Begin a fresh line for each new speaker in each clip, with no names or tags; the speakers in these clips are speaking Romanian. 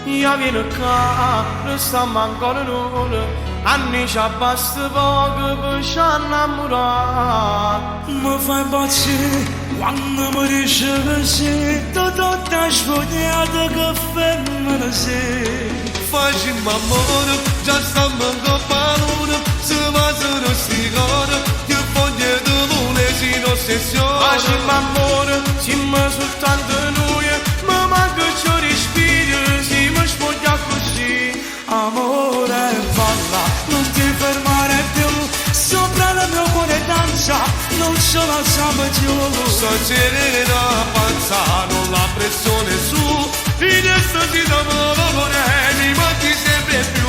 io viene qua, non stiamo ancora noi, anni ci abbassa poco per ci innamorare.
Mi fai impazzire quando mi dici così, tutto è sbagliato che femmina sei.
Facciamo amore, già stiamo in compagnia, se va se non si ricorda, che voglia di volere si non ossessione.
Facciamo amore, siamo soltanto noi, ma manca ciò respiro, si mi spoglia così.
Amore, balla, non ti fermare più, sopra il mio cuore danza, non ce la siamo più.
Sto serena panza, non la pressione su, in estasi d'amore, mi manchi sempre più.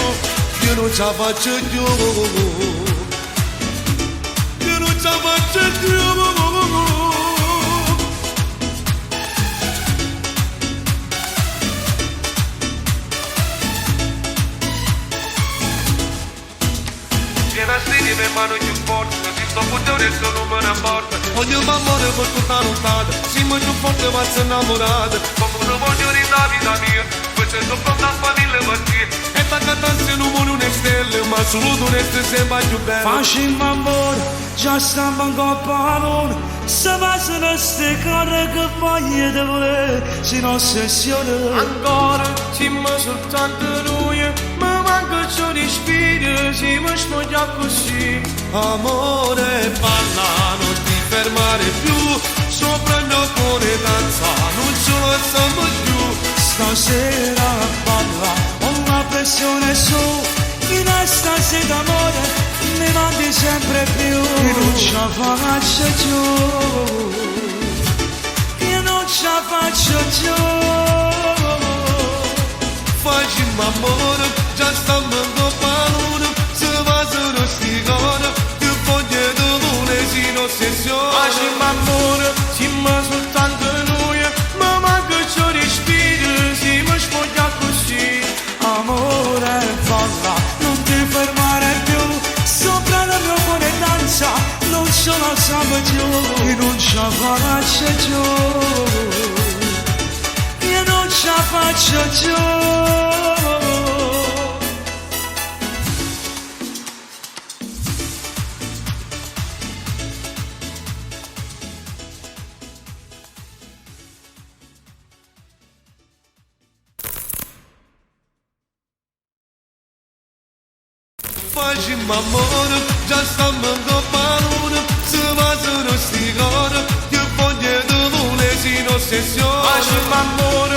Io non ce la faccio più, io non ce la faccio più.
Viene a stringere le mani più forte, si sto buttando e sono me ne porta.
Voglio amore per tutta nottata, siamo più forte ma sei innamorata.
Come non voglio di la vita mia, questo è pronto a sparire per te.
E tanta tanti numeri una stelle, ma solo tu resti sempre più bello.
Facciamo amore, già stiamo in compagnia, se passano ste cose che voglio di volere, si non ossessione.
Ancora siamo soltanto noi, ma manca ciò respiro, si mi spoglia così.
Amore, balla, non ti fermare più, sopra il mio cuore danza, non ce lo siamo più.
Stasera balla, ho una pressione su, in estasi d'amore, mi mandi sempre più. Io non ce la faccio più, io non ce la faccio più.
Facciamo amore, già stiamo in compagnia, se va se non si ricorda, che voglia di volere si non ossessione.
Facciamo amore, siamo soltanto noi, ma manca ciò respiro, si mi spoglia così.
Amore, balla, non ti fermare più, sopra il mio cuore danza, non ce la siamo più. Io non ce la faccio più, io non ce la faccio più.
Facciamo amore, già stiamo in compagnia, se va se non si ricorda, che voglia di volere si non ossessione.
Facciamo amore,